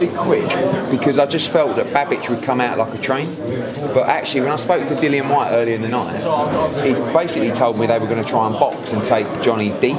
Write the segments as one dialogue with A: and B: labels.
A: be quick because I just felt that Babic would come out like a train. But actually, when I spoke to Dillian White earlier in the night, he basically told me they were going to try and box and take Johnny deep.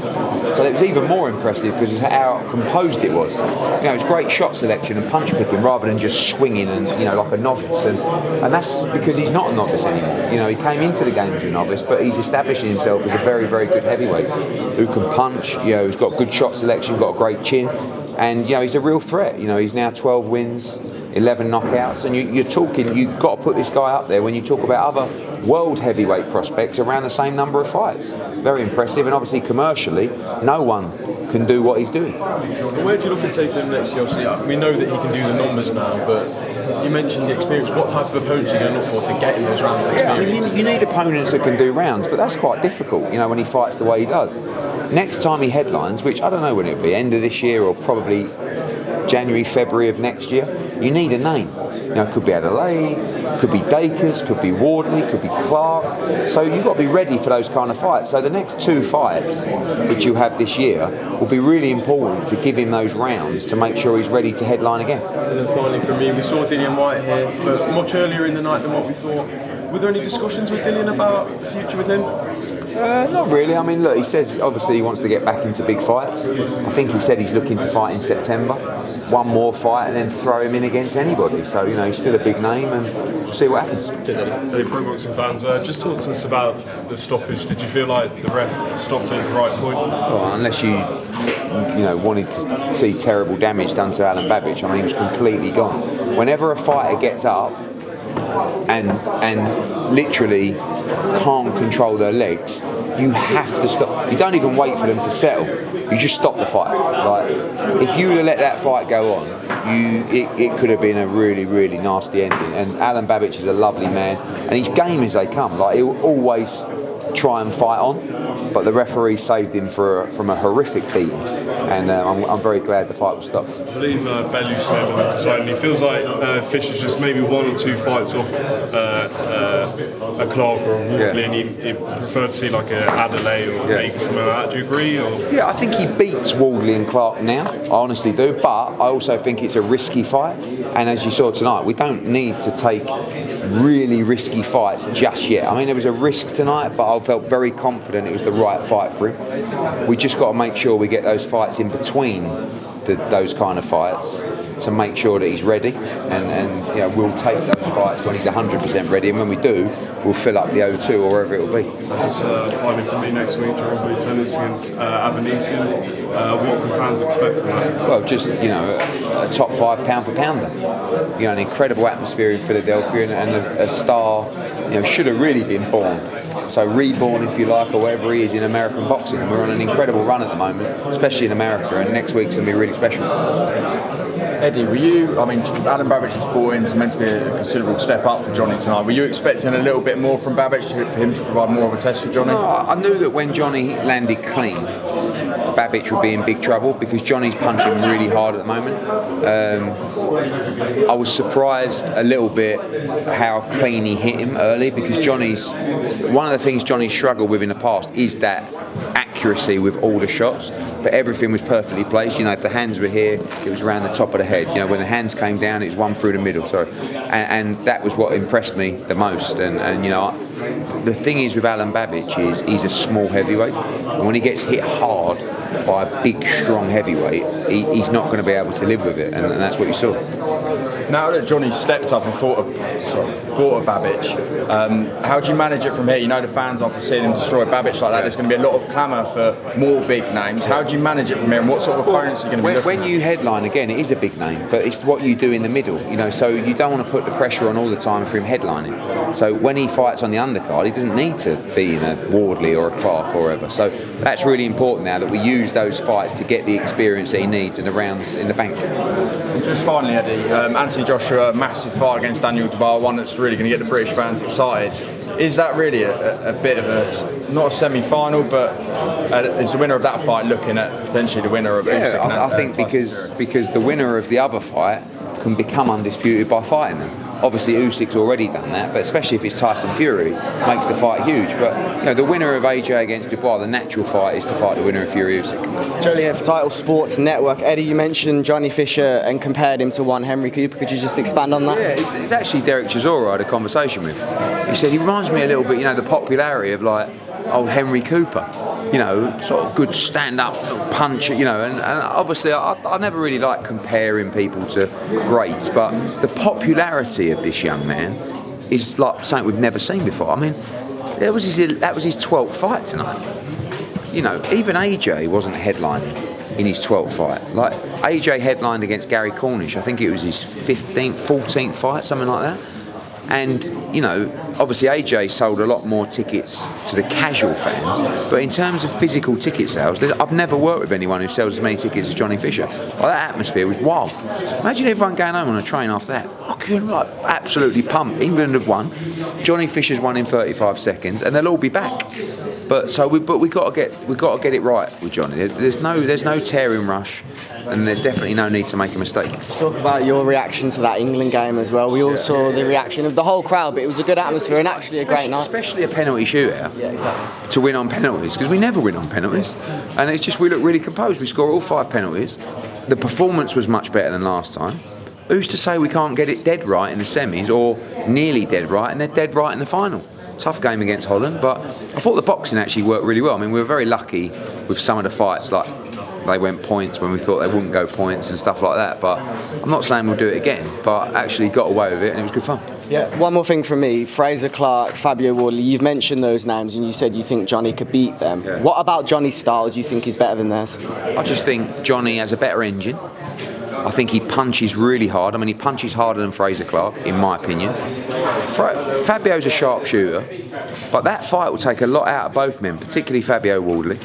A: So it was even more impressive because of how composed it was. It was great shot selection and punch picking rather than just swinging and like a novice. And that's because he's not a novice anymore. He came into the game as a novice, but he's establishing himself as a very, very good heavyweight who can punch. He's got good shot selection, got a great chin, and he's a real threat. He's now 12 wins, 11 knockouts, and you've got to put this guy up there when you talk about other world heavyweight prospects around the same number of fights. Very impressive, and obviously commercially, no one can do what he's doing.
B: Where do you look at taking him next year? Obviously, we know that he can do the numbers now, but you mentioned the experience. What type of opponents are you going to look for to get him those rounds of experience?
A: You need opponents that can do rounds, but that's quite difficult, when he fights the way he does. Next time he headlines, which I don't know when it'll be, end of this year or probably January, February of next year, you need a name. It could be Adelaide, could be Dacres, could be Wardley, could be Clarke. So you've got to be ready for those kind of fights. So the next 2 fights which you have this year will be really important to give him those rounds to make sure he's ready to headline again.
B: And then finally for me, we saw Dillian White here, but much earlier in the night than what we thought. Were there any discussions with Dillian about the future with him?
A: Not really. I mean, look, he says obviously he wants to get back into big fights. I think he said he's looking to fight in September. One more fight and then throw him in against anybody. So, he's still a big name and we'll see what happens.
C: Hey, Pro Boxing fans, just talk to us about the stoppage. Did you feel like the ref stopped it at the right point?
A: Well, unless you wanted to see terrible damage done to Alen Babic. I mean, he was completely gone. Whenever a fighter gets up and literally can't control their legs, you have to stop. You don't even wait for them to settle. You just stop the fight. Like, if you would have let that fight go on, it could have been a really, really nasty ending. And Alen Babic is a lovely man, and he's game as they come. Like, he'll always try and fight on, but the referee saved him from a horrific beating, and I'm very glad the fight was stopped.
C: I believe Bellew said on the deciding he feels like Fisher's just maybe 1 or 2 fights off a Clarke or a Wardley, and he preferred to see like a Adelaide or Baker, something like that. Do you agree? Or?
A: Yeah, I think he beats Wardley and Clarke now. I honestly do, but I also think it's a risky fight, and as you saw tonight, we don't need to take really risky fights just yet. I mean, there was a risk tonight, but I felt very confident it was the right fight for him. We just got to make sure we get those fights in between those kind of fights to make sure that he's ready, and we'll take those fights when he's 100% ready, and when we do, we'll fill up the O2 or wherever it will be.
C: It's fighting for me next week, Robert Tennis against Avanesian. What can fans expect from that?
A: Well, just a top 5 pound for pounder. An incredible atmosphere in Philadelphia, and a star. Should have really been born. So reborn, if you like, or whatever he is in American boxing. And we're on an incredible run at the moment, especially in America, and next week's going to be really special.
D: Eddie, Alen Babic's sporting is meant to be a considerable step up for Johnny tonight. Were you expecting a little bit more from Babic for him to provide more of a test for Johnny?
A: No, I knew that when Johnny landed clean, Babic would be in big trouble because Johnny's punching really hard at the moment. I was surprised a little bit how clean he hit him early, because one of the things Johnny's struggled with in the past is that accuracy with all the shots, but everything was perfectly placed. If the hands were here, it was around the top of the head. When the hands came down, it was one through the middle. And that was what impressed me the most. And the thing is with Alen Babic is he's a small heavyweight, and when he gets hit hard by a big, strong heavyweight, he's not going to be able to live with it, and that's what you saw.
D: Now that Johnny stepped up and fought of Babic, how do you manage it from here? The fans, after seeing him destroy Babic like that, there's going to be a lot of clamour for more big names. How do you manage it from here, and what sort of opponents are you going to be looking at?
A: When you headline, again, it is a big name, but it's what you do in the middle, so you don't want to put the pressure on all the time for him headlining. So when he fights on the undercard, he doesn't need to be in a Wardley or a Clarke or whatever. So that's really important now that we use those fights to get the experience that he needs and the rounds in the bank.
D: And just finally, Eddie, Anthony Joshua, massive fight against Daniel Dubois, one that's really going to get the British fans excited. Is that really a bit of not a semi-final, but is the winner of that fight looking at potentially the winner of Usyk?
A: I think because the winner of the other fight can become undisputed by fighting them. Obviously, Usyk's already done that, but especially if it's Tyson Fury, makes the fight huge. But you know, the winner of AJ against Dubois, the natural fight is to fight the winner of Fury Usyk.
E: Jolien for Title Sports Network. Eddie, you mentioned Johnny Fisher and compared him to one Henry Cooper. Could you just expand on that?
A: Yeah, it's actually Derek Chisora I had a conversation with. He said he reminds me a little bit, you know, the popularity of like old Henry Cooper. You know, sort of good stand-up punch, you know, and obviously I never really like comparing people to greats, but the popularity of this young man is like something we've never seen before. I mean, that was his 12th fight tonight. You know, even AJ wasn't headlining in his 12th fight. Like, AJ headlined against Gary Cornish, I think it was his 15th, 14th fight, something like that. And, you know, obviously AJ sold a lot more tickets to the casual fans, but in terms of physical ticket sales, I've never worked with anyone who sells as many tickets as Johnny Fisher. Like, that atmosphere was wild. Imagine everyone going home on a train after that. I could, like, absolutely pumped. England have won. Johnny Fisher's won in 35 seconds, and they'll all be back. But we got to get it right with Johnny. There's no tearing rush, and there's definitely no need to make a mistake.
E: Let's talk about your reaction to that England game as well. We all saw the reaction of the whole crowd, but it was a good atmosphere and actually a great night.
A: Especially a penalty shootout. Yeah, exactly. To win on penalties, because we never win on penalties, and it's just we look really composed. We score all 5 penalties. The performance was much better than last time. Who's to say we can't get it dead right in the semis, or nearly dead right, and they're dead right in the final? Tough game against Holland, but I thought the boxing actually worked really well. I mean, we were very lucky with some of the fights, like they went points when we thought they wouldn't go points and stuff like that. But I'm not saying we'll do it again, but actually got away with it and it was good fun.
E: Yeah. One more thing from me, Frazer, Clarke, Fabio Wardley, you've mentioned those names and you said you think Johnny could beat them.
A: Yeah.
E: What about Johnny's style do you think is better than theirs?
A: I just think Johnny has a better engine. I think he punches really hard. I mean, he punches harder than Frazer Clarke, in my opinion. Fabio's a sharp shooter, but that fight will take a lot out of both men, particularly Fabio Wardley.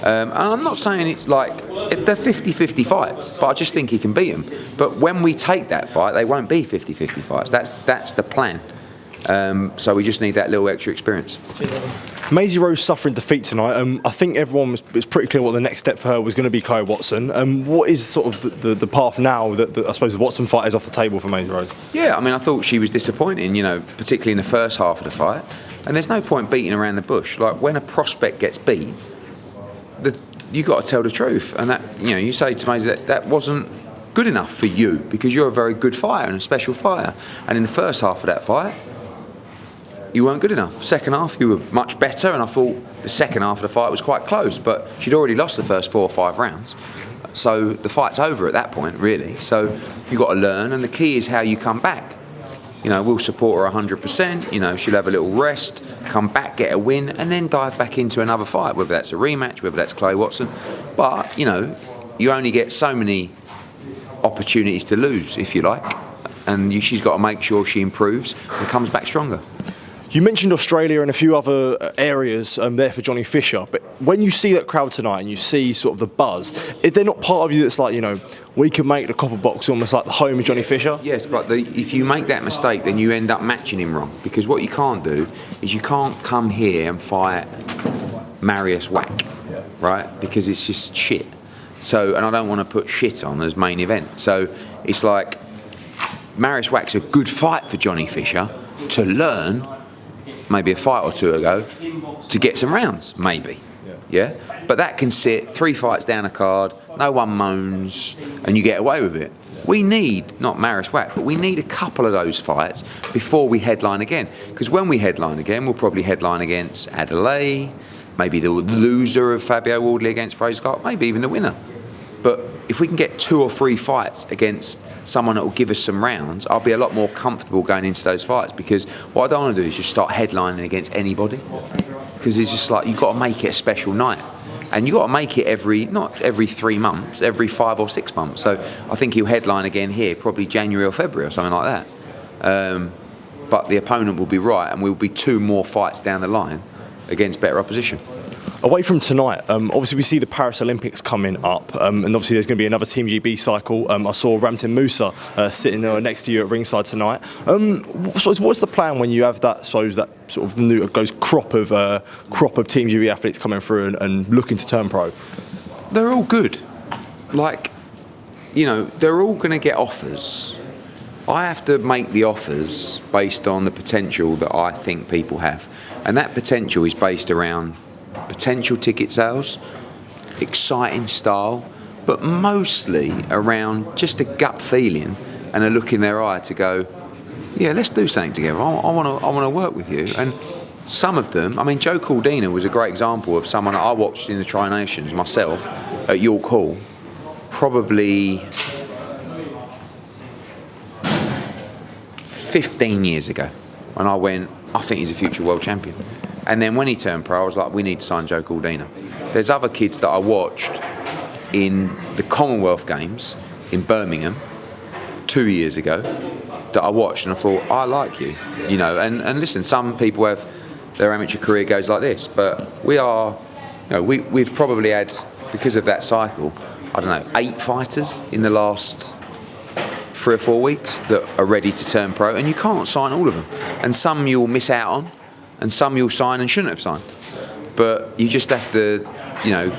A: And I'm not saying it's like they're 50-50 fights, but I just think he can beat them. But when we take that fight, they won't be 50-50 fights. That's the plan. So we just need that little extra experience.
B: Maisie Rose suffering defeat tonight. I think everyone was pretty clear what the next step for her was going to be Chloe Watson. What is sort of the path now that I suppose the Watson fight is off the table for Maisie Rose?
A: Yeah, I mean, I thought she was disappointing, you know, particularly in the first half of the fight. And there's no point beating around the bush. Like, when a prospect gets beat, you got to tell the truth. And that, you know, you say to Maisie that wasn't good enough for you because you're a very good fighter and a special fighter. And in the first half of that fight, you weren't good enough. Second half, you were much better, and I thought the second half of the fight was quite close, but she'd already lost the first 4 or 5 rounds. So the fight's over at that point, really. So you've got to learn, and the key is how you come back. You know, we'll support her 100%, you know, she'll have a little rest, come back, get a win, and then dive back into another fight, whether that's a rematch, whether that's Chloe Watson. But, you know, you only get so many opportunities to lose, if you like, and she's got to make sure she improves and comes back stronger.
B: You mentioned Australia and a few other areas there for Johnny Fisher, but when you see that crowd tonight and you see sort of the buzz, is there not part of you that's like, you know, we could make the Copperbox almost like the home of Johnny Fisher?
A: Yes, but if you make that mistake, then you end up matching him wrong, because what you can't do is you can't come here and fight Marius Wack, right? Because it's just shit. So, and I don't want to put shit on as main event. So it's like Marius Wack's a good fight for Johnny Fisher to learn, maybe a fight or 2 ago, to get some rounds, maybe. Yeah? But that can sit 3 fights down a card, no one moans, and you get away with it. We need, not Marius Wack, but we need a couple of those fights before we headline again. Because when we headline again, we'll probably headline against Adelaide, maybe the loser of Fabio Wardley against Frazer Clarke, maybe even the winner. But if we can get 2 or 3 fights against someone that will give us some rounds, I'll be a lot more comfortable going into those fights, because what I don't want to do is just start headlining against anybody, because it's just like, you've got to make it a special night, and you've got to make it not every 3 months, every 5 or 6 months. So I think he'll headline again here probably January or February or something like that, but the opponent will be right, and we'll be 2 more fights down the line against better opposition.
B: Away from tonight, obviously we see the Paris Olympics coming up, and obviously there's going to be another Team GB cycle. I saw Ramtin Musa sitting next to you at ringside tonight. So what's the plan when you have that, suppose, that sort of new crop of Team GB athletes coming through and looking to turn pro?
A: They're all good. Like, you know, they're all going to get offers. I have to make the offers based on the potential that I think people have. And that potential is based around potential ticket sales, exciting style, but mostly around just a gut feeling and a look in their eye to go, yeah, let's do something together. I want to work with you. And some of them, I mean, Joe Caldina was a great example of someone that I watched in the Tri-Nations myself at York Hall, probably 15 years ago. And I went, I think he's a future world champion. And then when he turned pro, I was like, we need to sign Joe Caldina. There's other kids that I watched in the Commonwealth Games in Birmingham 2 years ago that I watched and I thought, I like you, you know. And listen, some people have their amateur career goes like this, but we are, you know, we've probably had, because of that cycle, I don't know, 8 fighters in the last 3 or 4 weeks that are ready to turn pro, and you can't sign all of them. And some you'll miss out on, and some you'll sign and shouldn't have signed. But you just have to, you know,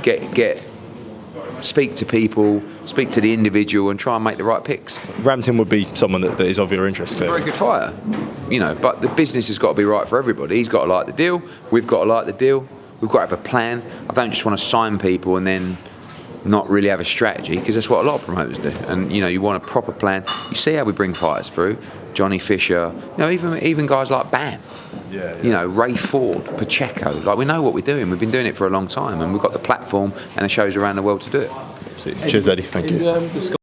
A: speak to people, speak to the individual, and try and make the right picks.
B: Rampton would be someone that is of your interest.
A: He's a very good fighter, you know. But the business has got to be right for everybody. He's got to like the deal. We've got to like the deal. We've got to have a plan. I don't just want to sign people and then not really have a strategy, because that's what a lot of promoters do. And you know, you want a proper plan. You see how we bring fighters through. Johnny Fisher, you know, even guys like Bam.
B: Yeah.
A: You know, Ray Ford, Pacheco. Like, we know what we're doing. We've been doing it for a long time, and we've got the platform and the shows around the world to do it.
B: Cheers, Eddie. Thank you.